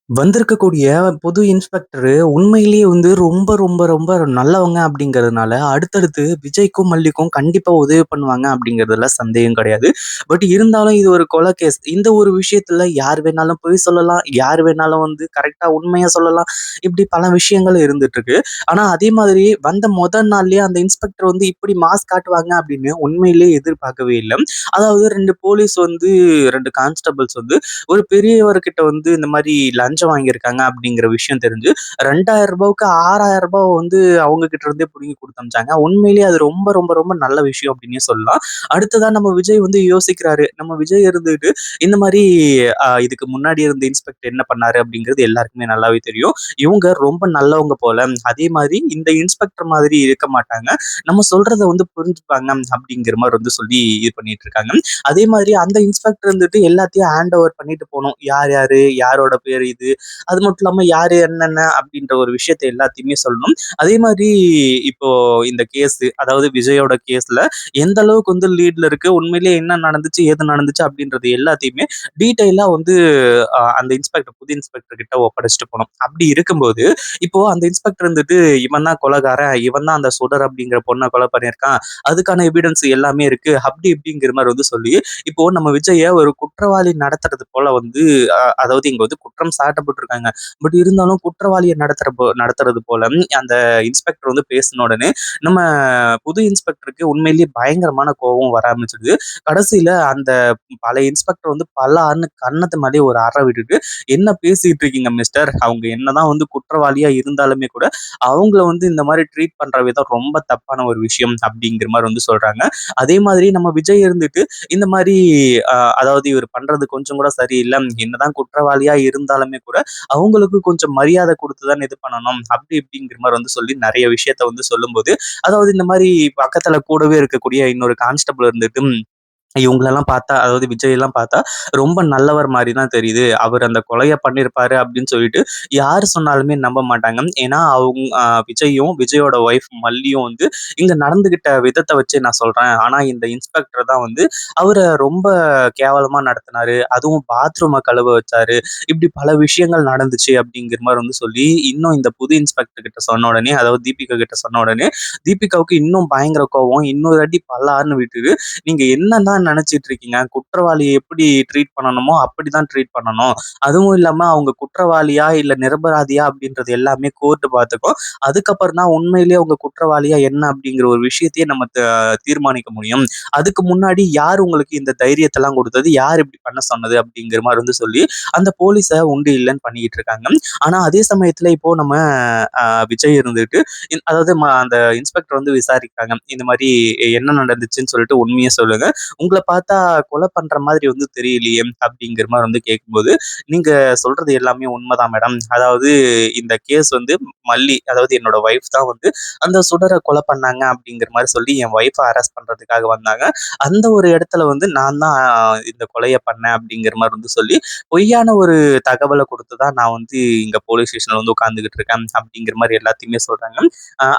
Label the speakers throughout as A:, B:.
A: வந்திருக்கக்கூடிய புது இன்ஸ்பெக்டரு உண்மையிலேயே வந்து ரொம்ப, ரொம்ப, ரொம்ப நல்லவங்க அப்படிங்கிறதுனால, அடுத்தடுத்து விஜய்க்கும், மல்லிக்கும் கண்டிப்பா உதவி பண்ணுவாங்க அப்படிங்கிறதுல சந்தேகம் கிடையாது. பட் இருந்தாலும் இது ஒரு கொலை கேஸ். இந்த ஒரு விஷயத்துல யார் வேணாலும் பொய் சொல்லலாம். யார் வேணாலும் வந்து கரெக்ட்டா உண்மைய சொல்லலாம். இப்படி பல விஷயங்கள் இருந்துட்டு இருக்கு. ஆனா அதே மாதிரி வந்த முதல் நாள்லயே அந்த இன்ஸ்பெக்டர் வந்து இப்படி மாஸ் காட்டுவாங்க அப்படின்னு உண்மையிலேயே எதிர்பார்க்கவே இல்ல. அதாவது 2 போலீஸ் வந்து 2 கான்ஸ்டபிள்ஸ் வந்து ஒரு பெரியவர்கிட்ட வந்து இந்த மாரி லஞ்சம் வாங்கியிருக்காங்க அப்படிங்கிற விஷயம் தெரிஞ்சு, ரூ. 2000க்கு ரூ. 6000 வந்து அவங்க கிட்ட இருந்தே புடுங்கி குடுத்து அனுப்பிச்சாங்க. உண்மையிலேயே அது ரொம்ப, ரொம்ப, ரொம்ப நல்ல விஷயம் அப்படின்னே சொல்லலாம். அடுத்ததா நம்ம விஜய் வந்து யோசிக்கிறாரு. நம்ம விஜய் இருந்துட்டு இந்த மாரி இதுக்கு முன்னாடி இருந்த இன்ஸ்பெக்டர் என்ன பண்ணாரு அப்படிங்கிறது எல்லாருக்குமே நல்லாவே தெரியும். இவங்க ரொம்ப நல்லவங்க போல. அதே மாரி இந்த இன்ஸ்பெக்டர் மாதிரி இருக்க மாட்டாங்க. நம்ம சொல்றத வந்து புரிஞ்சுப்பாங்க அப்படிங்கிற மாரி வந்து சொல்லி இது பண்ணிட்டு இருக்காங்க. அதே மாதிரி அந்த இன்ஸ்பெக்டர் இருந்துட்டு எல்லாத்தையும் ஹேண்ட் ஓவர் பண்ணிட்டு போணும். யார் யாரு, யாரோட பேர் இது, அது மட்டும் இல்லாம யாரு என்னென்ன அப்படின்ற ஒரு விஷயத்த எல்லாத்தையுமே சொல்லணும். அதே மாதிரி இப்போ இந்த கேஸ் அதாவது விஜயோட கேஸ்ல எந்த அளவுக்கு வந்து லீட்ல இருக்கு, உண்மையிலேயே என்ன நடந்துச்சு, ஏது நடந்துச்சு அப்படின்றது எல்லாத்தையுமே டீட்டெயிலா வந்து அந்த இன்ஸ்பெக்டர் புது இன்ஸ்பெக்டர் கிட்ட ஒப்படைச்சுட்டு போனோம். அப்படி இருக்கும்போது இப்போ அந்த இன்ஸ்பெக்டர் இருந்துட்டு இவன் தான் கொலைகாரன், இவன் தான் அந்த சுடர் அப்படிங்கிற பொண்ணை கொலை பண்ணியிருக்கான், அதுக்கான எவிடன்ஸ் எல்லாமே இருக்கு அப்படி இப்படிங்கிற மாதிரி வந்து சொல்லி இப்போ நம்ம விஜய ஒரு குற்றவாளி நடத்துறது போல வந்து அதாவது இங்க வந்து குற்றம் சாட்டப்பட்டிருக்காங்க. பட் இருந்தாலும் குற்றவாளிய நடத்துறது போல அந்த இன்ஸ்பெக்டர் வந்து பேசின உடனே நம்ம புது இன்ஸ்பெக்டருக்கு உண்மையிலேயே பயங்கரமான கோவம் வர ஆரம்பிச்சிடுது. கடைசியில அந்த பழைய இன்ஸ்பெக்டர் வந்து பல்லார்ன்னு கன்னத்து மேலயே ஒரு அறை விட்டுட்டு, "என்ன பேசிட்டு இருக்கீங்க மிஸ்டர்? அவங்க என்னதான் வந்து குற்றவாளியா இருந்தாலுமே கூட, அவங்கள வந்து இந்த மாரி ட்ரீட் பண்ற விதம் ரொம்ப தப்பான ஒரு விஷயம்." அப்படிங்கிற மாரி வந்து சொல்றாங்க. அதே மாதிரி நம்ம விஜய் இருந்துட்டு இந்த மாரி அதாவது இவர் பண்றது கொஞ்சம் கூட சரியில்ல. என்னதான் குற்றவாளியா இருந்தாலுமே கூட, அவங்களுக்கு கொஞ்சம் மரியாதை குடுத்து தானே இது பண்ணணும். அப்படி இப்படிங்கிற மாரி வந்து சொல்லி நெறைய விஷயத்த வந்து சொல்லும்போது, அதாவது இந்த மாரி பக்கத்துல கூடவே இருக்கக்கூடிய இன்னொரு கான்ஸ்டபிள் இருந்துட்டு இவங்களெல்லாம் பார்த்தா அதாவது விஜய் பார்த்தா ரொம்ப நல்லவர் மாரி தான் தெரியுது. அவர் அந்த கொலைய பண்ணியிருப்பாரு அப்படின்னு சொல்லிட்டு யார் சொன்னாலுமே நம்ப மாட்டாங்க. ஏன்னா விஜயும், விஜயோட ஒய்ஃப் மல்லியும் வந்து இங்க நடந்துகிட்ட விதத்த வச்சே நான் சொல்றேன். ஆனா இந்த இன்ஸ்பெக்டர் தான் வந்து அவர ரொம்ப கேவலமா நடத்துனாரு. அதுவும் பாத்ரூம கழுவ வச்சாரு. இப்படி பல விஷயங்கள் நடந்துச்சு அப்படிங்கிற மாரி வந்து சொல்லி, இன்னும் இந்த புது இன்ஸ்பெக்டர் கிட்ட சொன்ன உடனே, அதாவது தீபிகா கிட்ட சொன்ன உடனே, தீபிகாவுக்கு இன்னும் பயங்கர கோவம். இன்னொரு அடி பலார்ன்னு விட்டுது. நீங்க என்னதான் நினைச்சிட்டு இருக்கீங்க? குற்றவாளிய எப்படி ட்ரீட் பண்ணணுமோ, அப்படிதான் ட்ரீட் பண்ணணும். அதுவும் இல்லாம அவங்க குற்றவாளியா, இல்ல நிரபராதியா அப்படின்றது எல்லாமே கோர்ட் பார்த்துக்கும். அதுக்கப்புறம் தான் உண்மையிலேயே அவங்க குற்றவாளியா என்ன அப்படிங்கிற ஒரு விஷயத்தையே நம்ம தீர்மானிக்க முடியும். அதுக்கு முன்னாடி யார் உங்களுக்கு இந்த தைரியத்தெல்லாம் குடுத்தது? யார் இப்படி பண்ண சொன்னது? அப்படிங்கிற மாரி வந்து சொல்லி, அந்த போலீஸ உண்டு இல்லன்னு பண்ணிக்கிட்டு இருக்காங்க. ஆனா அதே சமயத்துல இப்போ நம்ம விஜய் இருந்துட்டு அதாவது அந்த இன்ஸ்பெக்டர் வந்து விசாரிக்கிறாங்க. இந்த மாரி என்ன நடந்துச்சுன்னு சொல்லிட்டு உண்மைய சொல்லுங்க. உங்கள பார்த்தா கொலை பண்ற மாதிரி வந்து தெரியலையே! அப்படிங்கிற மாரி வந்து கேட்கும்போது, நீங்க சொல்றது எல்லாமே உண்மதான் மேடம். அதாவது இந்த கேஸ் வந்து மல்லி, அதாவது என்னோட ஒய்ஃப் தான் வந்து அந்த சுடர கொலை பண்ணாங்க அப்படிங்கிற மாரி சொல்லி என் ஒய்ஃப அரெஸ்ட் பண்றதுக்காக வந்தாங்க. அந்த ஒரு இடத்துல வந்து நான் தான் இந்த கொலைய பண்ணேன் அப்படிங்கிற மாரி வந்து சொல்லி, பொய்யான ஒரு தகவல குடுத்து தான் நான் வந்து இங்க போலீஸ் ஸ்டேஷன்ல வந்து உட்கார்ந்துகிட்டு இருக்கேன் அப்படிங்கிற மாரி எல்லாத்தையுமே சொல்றாங்க.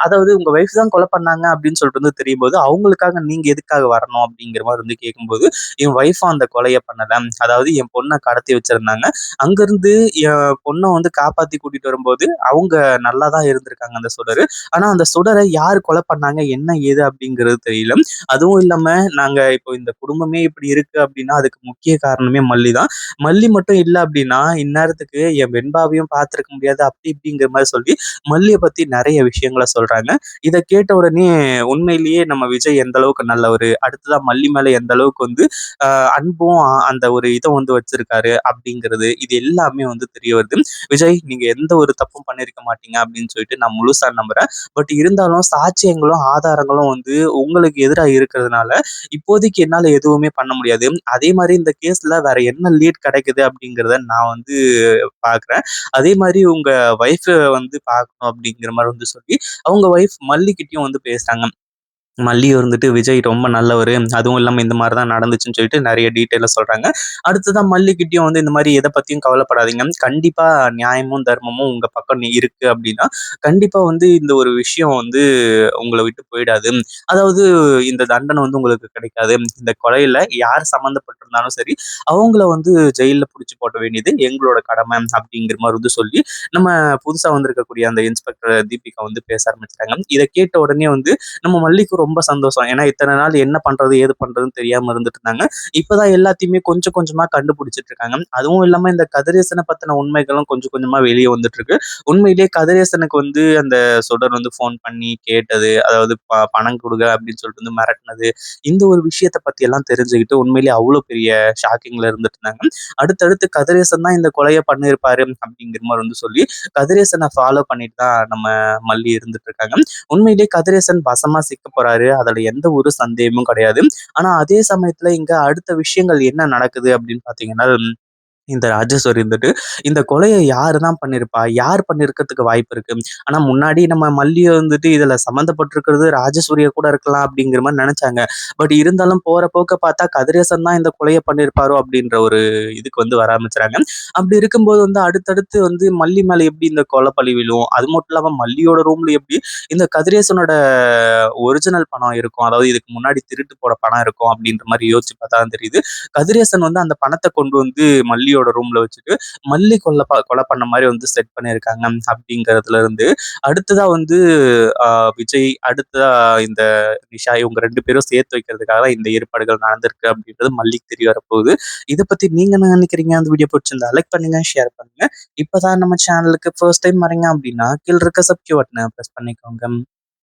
A: அதாவது உங்க ஒய்ஃப் தான் கொலை பண்ணாங்க அப்படின்னு சொல்லிட்டு வந்து தெரியும்போது, அவங்களுக்காக நீங்க எதுக்காக வரணும் அப்படிங்கிற மாரி வந்து கேட்கும்போது, என் ஒய்ஃபும் அந்த கொலைய பண்ணல. அதாவது என் பொண்ண கடத்தி வச்சிருந்தாங்க. அங்கருந்து என் பொண்ண வந்து காப்பாத்தி கூட்டிட்டு வரும்போது, அவங்க நல்லா தான் இருந்திருக்காங்க அந்த சுடரு. ஆனா அந்த சுடர யார் கொலை பண்ணாங்க, என்ன ஏது அப்படிங்கிறது தெரியல. அதுவும் இல்லாம நாங்க இப்போ இந்த குடும்பமே இப்படி இருக்கு அப்படின்னா, அதுக்கு முக்கிய காரணமே மல்லி தான். மல்லி மட்டும் இல்ல அப்படின்னா, இந்நேரத்துக்கு என் வெண்பாவையும் பார்த்திருக்க முடியாது. அப்படி இப்படிங்கிற மாரி சொல்லி, மல்லிய பத்தி நெறைய விஷயங்கள சொல்றாங்க. இத கேட்ட உடனே உண்மையிலேயே நம்ம விஜய் எந்த அளவுக்கு நல்லவரு, அடுத்ததா மல்லி மேல எந்த அளவுக்கு வந்து அ அன்பும் அந்த ஒரு இத வந்து வச்சிருக்காரு அப்படிங்கிறது, இது எல்லாமே வந்து தெரிய வருது. விஜய் நீங்க எந்த ஒரு தப்பும் பண்ணியிருக்க மாட்டீங்க அப்படின்னு சொல்லிட்டு நான் முழுசா நம்புறேன். பட் இருந்தாலும் சாட்சியங்களும், ஆதாரங்களும் வந்து உங்களுக்கு எதிரா இருக்கிறதுனால, இப்போதைக்கு என்னால எதுவுமே பண்ண முடியாது. அதே மாரி இந்த கேஸ்ல வேற என்ன லீட் கிடைக்குது அப்படிங்கிறத நான் வந்து பார்க்குறேன். அதே மாரி உங்க ஒய்ஃப வந்து பார்க்கணும் அப்படிங்கிற மாரி வந்து சொல்லி, அவங்க ஒய்ஃப் மல்லிகிட்டயும் வந்து பேசுறாங்க. மல்லி இருந்துட்டு விஜய் ரொம்ப நல்லவரு. அதுவும் இல்லாம இந்த மாரி தான் நடந்துச்சுன்னு சொல்லிட்டு நெறைய டீட்டெயிலா சொல்றாங்க. அடுத்ததா மல்லிகிட்டயும் வந்து இந்த மாரி எத பத்தியும் கவலைப்படாதீங்க. கண்டிப்பா நியாயமும், தர்மமும் உங்க பக்கம் இருக்கு அப்டின்னா, கண்டிப்பா வந்து இந்த ஒரு விஷயம் வந்து உங்கள விட்டு போயிடாது. அதாவது இந்த தண்டனை வந்து உங்களுக்கு கிடைக்காது. இந்த கொலையில யார் சம்மந்தப்பட்டிருந்தாலும் சரி, அவங்கள வந்து ஜெயில்ல புடிச்சு போட வேண்டியது எங்களோட கடமை அப்டிங்கிற மாரி வந்து சொல்லி, நம்ம புதுசா வந்திருக்கக்கூடிய அந்த இன்ஸ்பெக்டர் தீபிகா வந்து பேச ஆரம்பிச்சுட்டாங்க. இத கேட்ட உடனே வந்து நம்ம மல்லிக்கு ரொம்ப சந்தோஷம். ஏன்னா இத்தன நாள் என்ன பண்றது, ஏது பண்றதுன்னு தெரியாம இருந்துட்டு இருந்தாங்க. இப்பதான் எல்லாத்தையுமே கொஞ்சம் கொஞ்சமா கண்டுபிடிச்சிட்டு இருக்காங்க. அதுவும் இல்லாம இந்த கதிரேசன பத்தின உண்மைகளும் கொஞ்சம் கொஞ்சமா வெளிய வந்துட்டு இருக்கு. உண்மையிலேயே கதிரேசனுக்கு வந்து அந்த சுடர் வந்து ஃபோன் பண்ணி கேட்டது, அதாவது பணம் குடுங்க அப்படின்னு சொல்லிட்டு வந்து மிரட்டுனது, இந்த ஒரு விஷயத்த பத்தி எல்லாம் தெரிஞ்சுக்கிட்டு உண்மையிலேயே அவ்ளோ பெரிய ஷாக்கிங்ல இருந்துட்டு இருந்தாங்க. அடுத்தடுத்து கதிரேசன் தான் இந்த கொலைய பண்ணியிருப்பாரு அப்படிங்கிற மாரி வந்து சொல்லி, கதிரேசன ஃபாலோ பண்ணிட்டு தான் நம்ம மல்லி இருந்துட்டு இருக்காங்க. உண்மையிலேயே கதிரேசன் வசமா சிக்க போறாரு. அதுல எந்த ஒரு சந்தேகமும் கிடையாது. ஆனா அதே சமயத்துல இங்க அடுத்த விஷயங்கள் என்ன நடக்குது அப்படின்னு பார்த்தீங்கன்னா, இந்த ராஜேஸ்வரி இருந்துட்டு, இந்த கொலைய யாரு தான் பண்ணியிருப்பா? யார் பண்ணியிருக்கிறதுக்கு வாய்ப்பு இருக்கு? ஆனா முன்னாடி நம்ம மல்லிய வந்துட்டு இதுல சம்மந்தப்பட்டிருக்கிறது ராஜேஸ்வரியா கூட இருக்கலாம் அப்படிங்கிற மாரி நெனச்சாங்க. பட் இருந்தாலும் போற போக்க பார்த்தா கதிரேசன் தான் இந்த கொலைய பண்ணியிருப்பாரோ அப்படின்ற ஒரு இதுக்கு வந்து வர ஆரம்பிச்சுறாங்க. அப்படி இருக்கும்போது வந்து அடுத்தடுத்து வந்து மல்லி மேல எப்படி இந்த கொலை பழி விழும்? அது மட்டும் இல்லாம மல்லியோட ரூம்ல எப்படி இந்த கதிரேசனோட ஒரிஜினல் பணம் இருக்கும். அதாவது இதுக்கு முன்னாடி திருட்டு போட பணம் இருக்கும் அப்படின்ற மாரி யோசிச்சு பார்த்தா தான் தெரியுது. கதிரேசன் வந்து அந்த பணத்த கொண்டு வந்து மல்லியோட ரூம்ல வச்சுட்டு, மல்லி கொலை பண்ண மாரி வந்து செட் பண்ணியிருக்காங்க அப்படிங்கிறதுல இருந்து, அடுத்ததா வந்து அ விஜய், அடுத்ததா இந்த நிஷா இவங்க 2 பேரும் சேர்த்து வைக்கிறதுக்காக தான் இந்த ஏற்பாடுகள் நடந்திருக்கு அப்படின்றது மல்லிக்கு தெரிய வரப்போகுது. இத பத்தி நீங்க என்ன நினைக்கிறீங்க? அந்த வீடியோ புடிச்சிருந்தா லைக் பண்ணுங்க, ஷேர் பண்ணுங்க. இப்பதான் நம்ம சேனலுக்கு ஃபர்ஸ்ட் டைம் வரீங்க அப்படின்னா, கீழ இருக்க சப்ஸ்கிரைப் பட்டன பிரஸ் பண்ணிக்கோங்க.